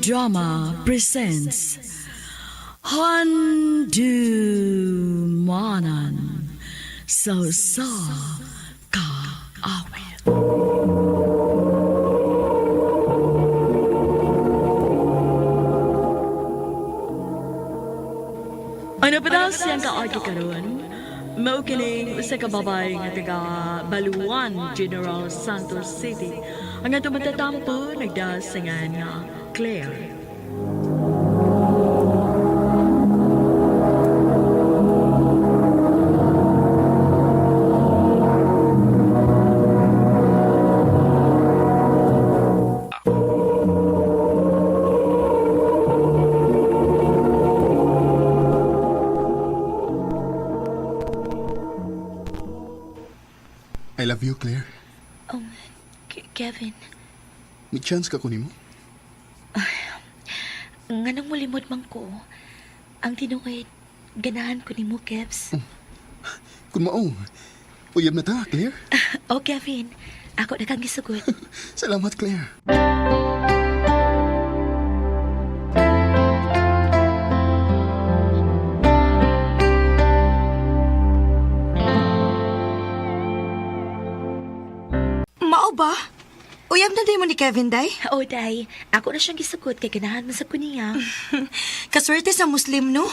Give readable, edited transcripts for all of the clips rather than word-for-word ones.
Drama presents Handumanan So Ka Awit. Ano pa daw siyang kaagi karon? Maukining sa kababay nga taga Baluan, General Santos City. Ang ato matatampo nagdasingan nga Claire. I love you, Claire. Oh, Kevin. May chance ka kunin mo? Nga nang mulimod man ko, ang tinuod, ganahan ko ni mo, Kevs. Kung mao, uyab na ta, Claire. Oh, Kevin, ako na kang gisugot. Salamat, Claire. Mao ba? Uyab na day mo ni Kevin, day? Oh, day, ako na siyang gisugot kay ganahan mo sa kuniya. Kaswerte sa Muslim, no?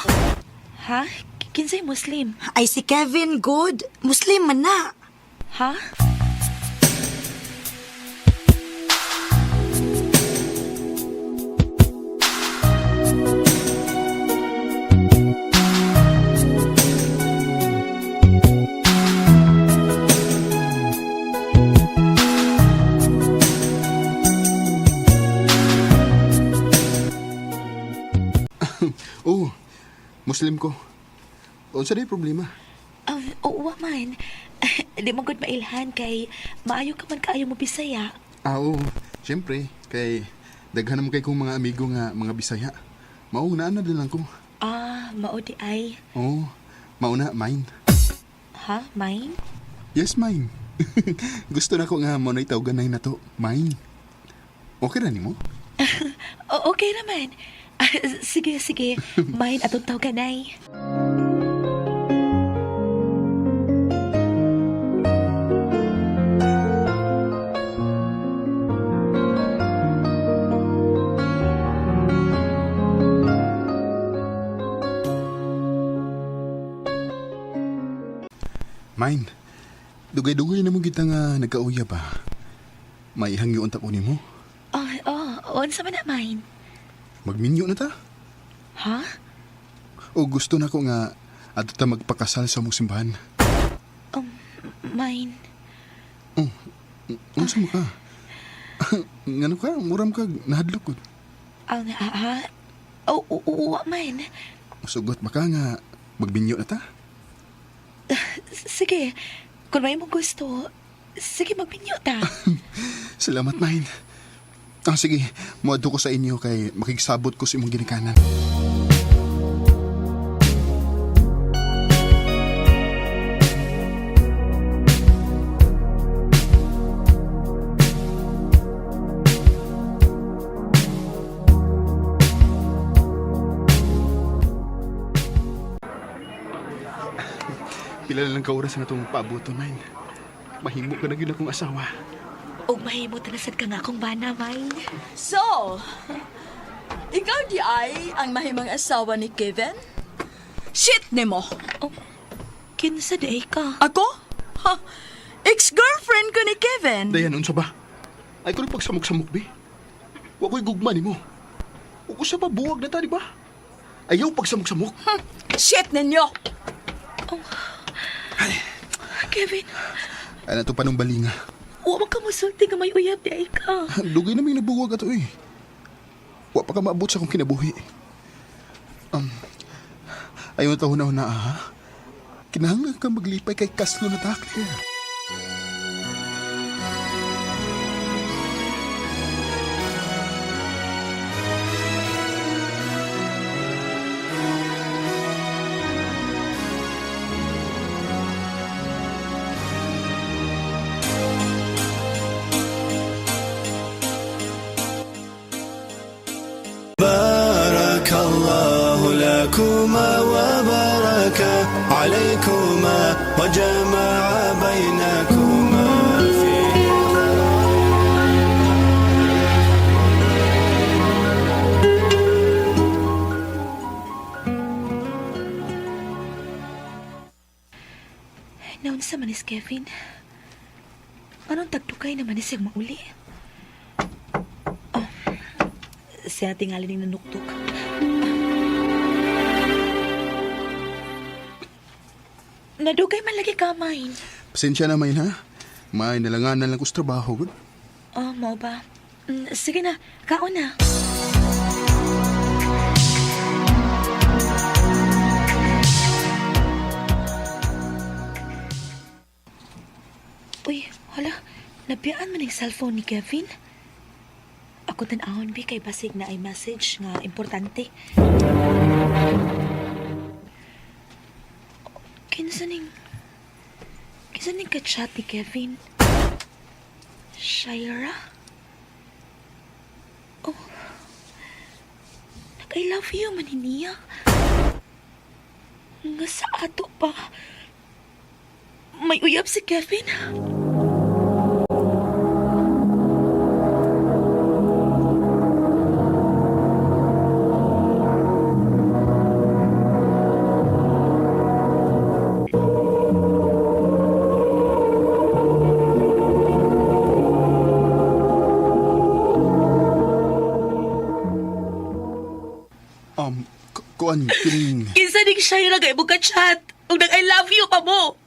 Ha? Kinsay Muslim? Ay, si Kevin, good. Muslim man na. Ha? Oh, Muslim ko. Unsa day problema? Wa man. Di mo gud mailhan kay maayo ka man kaayo mo Bisaya. Oo, siyempre. Kay daghan naman kay kong mga amigo nga mga Bisaya. Mauna na din lang ko. Mao di ay. Oo, mauna, mine. Ha? Mine? Yes, mine. Gusto na ko nga mo na itawgan na to. Mine. Okay na ni mo? Okay naman. Sige. Mine atong tawganay. Mine. Dugay-dugay na mo kita nga nagkauya ba? May hangyo unta ko ni mo. Unsa man na mine? Magminyo na ta? Ha? O gusto na ko nga ato ta magpakasal sa mong simbahan. Mine. Unsa mo ka? Ngano ka? Muram ka nahadlok ko. Ha? Wa man. Sugot ba ka nga magbinyo na ta? Sige. Kung may mo gusto, sige magpinyo ta. Salamat, Mine. Sige, muadto ko sa inyo kay makigsabot ko sa imong ginikanan. Pila lang ka oras na itong paabuto, Mine. Mahimo ka na yun akong asawa. O mahimo talasad ka nga akong bana, Mine. So, ikaw di ay ang mahimang asawa ni Kevin? Shit ni mo! Kinsa day ka? Ako? Ha? Ex-girlfriend ko ni Kevin! Dayan, unsa ba? Ay ko rin pagsamok-samok, be. Huwag ko'y gugma ni mo. Huwag ko sa pabuwag na ta, di ba? Ayaw pagsamok-samok. Shit ninyo! Kevin, Ano ito pa nung balinga? huwag ka masulti nga may uyab day ka. Dugay na may nabuwag ato eh. Huwag pa ka maabot sa akong kinabuhi. Ayaw na tahon-ahon na ha? Kinahanglan ka maglipay kay Kaslo na ta, Claire. عليكما وبارك عليكما وجمع بينكما في Naon sa manis, Kevin? Anong tagtukay naman ni siyang mauli? Oh, siya tingali ning nanuktok. Nadugay man lagi ka, Main. Pasensya na, Main, ha? May nalanganan lang ko sa trabaho, good? Oh, mo ba? Sige na, kaon na. Uy, hala, nabiyaan man yung cellphone ni Kevin. Ako tan-ahon bi kay basig na ay message nga importante. Kinsa ning ka-chat ni Kevin? Shaira? Oh, nag-I love you man niya. Nga sa ato pa. May uyab si Kevin. Kuan, kining... Kinsa ning Shaira kay mo ka-chat. Ug nag-I love you pa mo.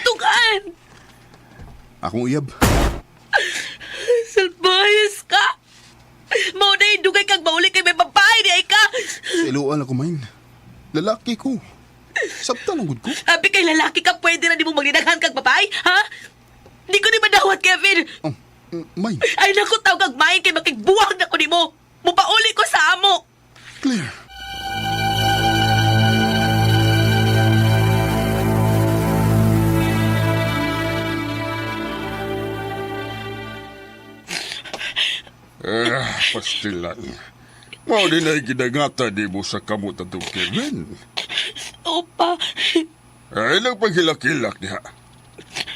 Tugan! Akong uyab. Salbayas ka! Mao na yung dugay kang mauli kay may babae di ay ka! Iluan ako, Main. Lalaki ko. Sabta lang gud ko. Abi kay lalaki ka, pwede na di mo maglinaghan kang babae, ha? Di ko ni madawat, Kevin! Oh, Main. Ay naku, tawag kag main kay makigbuwag na ko ni mo! Mupauli ko sa amo! Claire. Pastilan. Mao din ay ginagata di mo sa kamot at Kevin. Opa, Ay lang paghilak-hilak niya.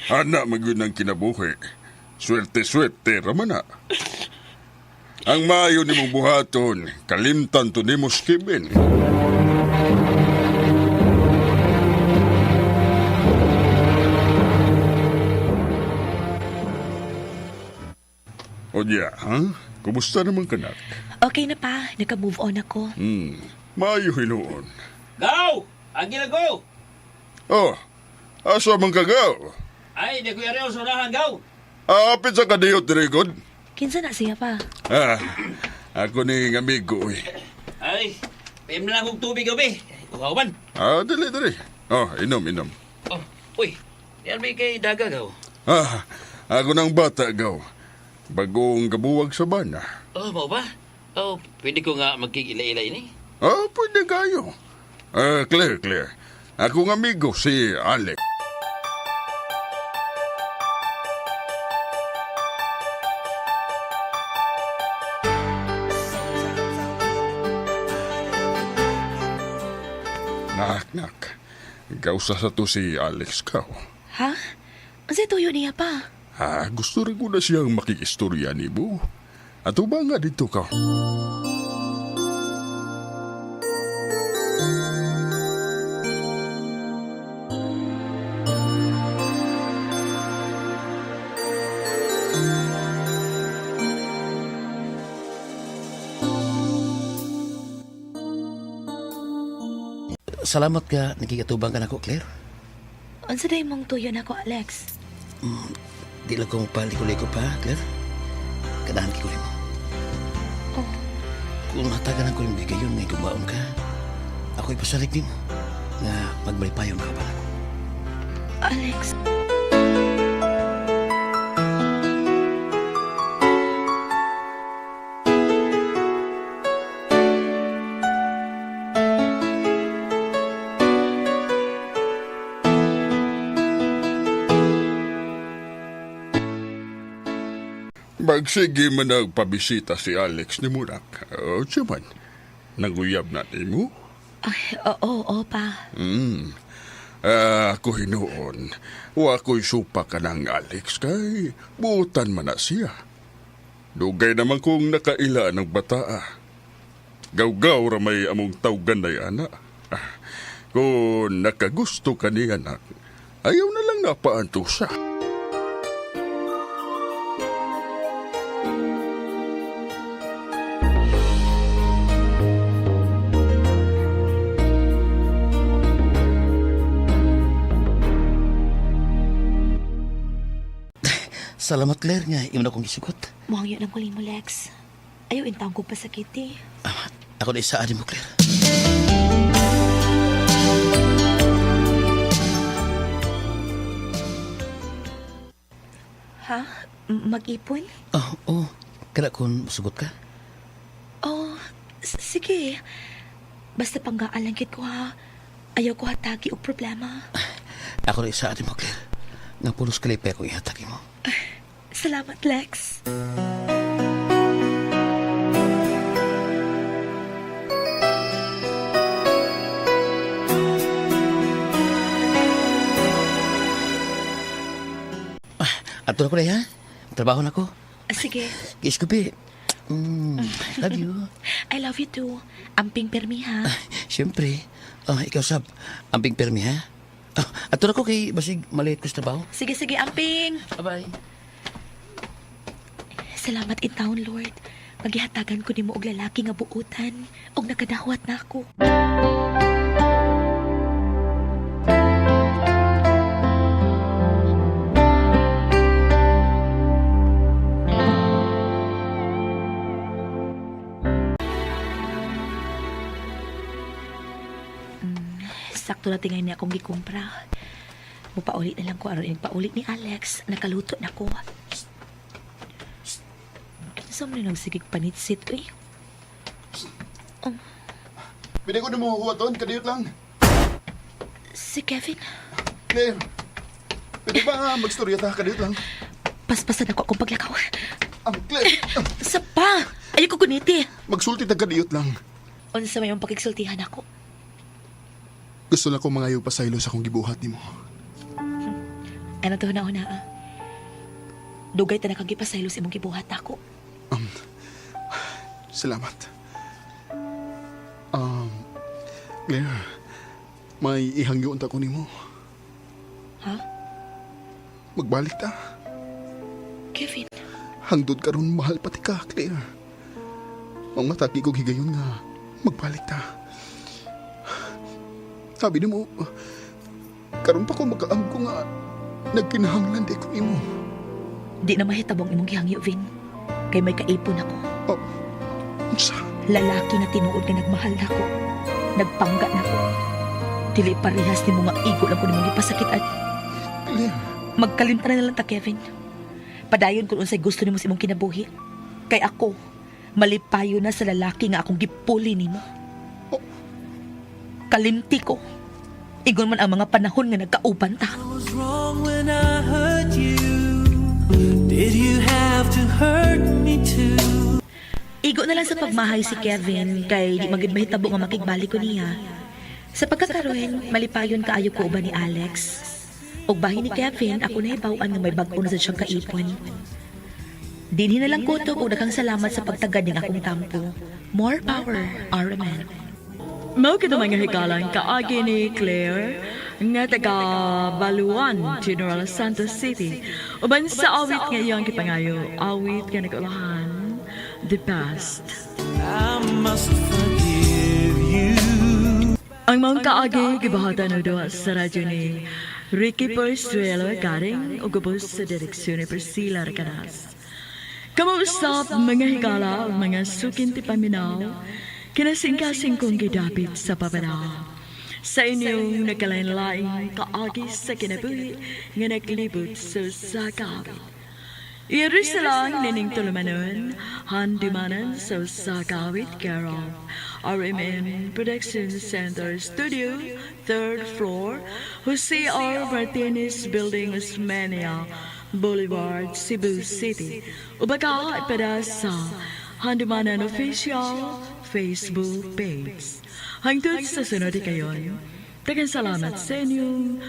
Anak magyun ang kinabuhi. Swerte-swerte raman na. Ang maayo ni mong buhaton, kalimtan to ni mo Kevin. O diya, ha? Kumusta naman ka, nak? okay na pa. Naka-move on ako. Maayo hinuon. Gaw! Ang ginagaw! Oh, asa man ka gaw? Ay, di ko yari sa unahan, gaw! Apit sa kadiyot, Dirigod. Kinsa na siya pa? Ah, ako ni ng amigo eh. Ay, payam na lang akong tubig, gabi. Uhaw man. Dali. Oh, inom. Oh, uy, yan may kay daga, gaw. Ako ng bata, gaw. Bagong gabuwag sa bana. Oh, mau ba? Oh, pwede ko nga magkikilay-ilay ni. Pwede kayo. Claire. Ako ng amigo, si Alex. Nak. Gausa sa to si Alex ka. Ha? Kasi tuyo niya pa. Gusto rin ko na siyang makikistorya ni mo. Ato ba nga dito ka? Salamat ka, nagkikatubang ka na ko, Claire. Unsa day mong tuyo na ko, Alex? Di lang kong paliko-liko pa, Claire. Kanahan ki ko rin mo. Oh, Kung nataganan ko yung bigayon, may gumaon ka. Ako'y pasalig din mo. Nga magmalipayon ka pa ako. Alex. Magsige man nagpabisita si Alex ni Murak. O siya man, nanguyab na ni mo? Ay, oo, pa. Ako hinuon. Wa ko'y supa ka ng Alex kay buutan man na siya. Dugay naman kong nakaila ng bata. Gaw-gaw ra may among tawgan na yana. Kung nakagusto ka niya na, ayaw na lang napaanto siya. Salamat, Claire, nga imo na akong gisugot. Muhang yun ang kuling mo, Lex. Ayaw intang ko pasakit eh. Ako na isaan mo, Claire. Ha? Mag-ipon? Oo. Kaya kung sugot ka. Oh, sige. Basta panggaalangkit ko ha. Ayaw ko hatagi og problema. Ako na isaan mo, Claire. Nga pulos kalipay akong ihatagi mo. Salamat, Lex. Ato na ko na, ha? Trabaho na ko. Sige. Kiss ko, be. Love you. I love you too. Amping permi ha. Siyempre. Ikaw, Sab. Amping permi, ha? Ato na ko kay basig maliit ko sa trabaho. Sige, amping. Bye-bye. Salamat in taon, Lord. Maghihatagan ko ni mo og lalaki nga buutan og nakadawat na ako. Sakto na tingay niya akong gikumpra. Mupaulit na lang ko aron paulit ni Alex. Nakaluto na ko. Saan mo na nagsigig panitsit ko eh? Pwede ko na mo huwaton, kadiyot lang. Si Kevin, Claire, pwede ba magstorya ta, kadiyot lang? paspasan ako akong paglakaw. Claire, Sa pa! Ayaw ko guniti. magsulti ta kadiyot lang. Unsa may yung pakigsultihan ako. Gusto na ko mangayo pa sa ilo sa akong gibuhat ni mo. Ano to na ah. Dugay ta nakagipasaylo sa imong gibuhat ako. Salamat. Claire, may ihangyoon ta ko ni mo. Ha? Magbalik ta. Kevin, Hangdod karon mahal pati ka, Claire. Ang mataki kong higayon nga, magbalik ta. Sabi ni mo, karon pa ko makaam ko nga, nagkinahanglan di ko imo. di na mahitabong imong gihangyo, Vin. Kay may kaipon ako. Oh, unsa? Lalaki na tinuod nga nagmahal nako. Nagpangga nako. Dili parehas ni mo nga igo lang ko nimong ipasakit at Claire, magkalimtan na lang ta, Kevin. Padayon kung unsay gusto nimo sa imong kinabuhi. Kay ako, malipayo na sa lalaki nga akong gipuli nimo. Oh. Kalimti ko. Igon man ang mga panahon nga nagkauban ta. was wrong when I hurt you? Did you have to hurt me too? Igo na lang sa pagmahay si Kevin kay di magid mahitabo nga makigbalik ko niya. Sa pagkakaroon, malipayon kaayo ko uban ni Alex. Og bahin ni Kevin, ako na ibawaan nga may bag-o na sa siyang kaipon. Dinhi na lang kutob og daghang salamat sa pagtagad ning akong tampo. More power, Arman. Mao kita mga hikalang kaagi ni Claire nga taga Baluan, General Santos City. Uban sa awit nga iyang kipangayo, awit nga nagulahan, The Past. I must forgive you. Ang mga kaagi gibahatan na doon sa radyo ni Ricky Porzuelo garing o gubos sa direksyon ni Priscilla Recanas. Kamuusap mga higala, mga sukinti paminaw, kinasing-kasing kong gidapit sa papanaw. Sa inyong nagkalain-laing kaagi sa kinabuhi nga naglibot sa sakawit. Yerusalem nining tulumanon, handimanan sa sakawit Carol. RMN Production Center Studio, 3rd floor, Jose R. Martinez Building, Osmania Boulevard, Cebu City. Ubaga pada sa Handumanan Official Facebook page. Hangtod sa sunod kayon, daghang salamat sa inyong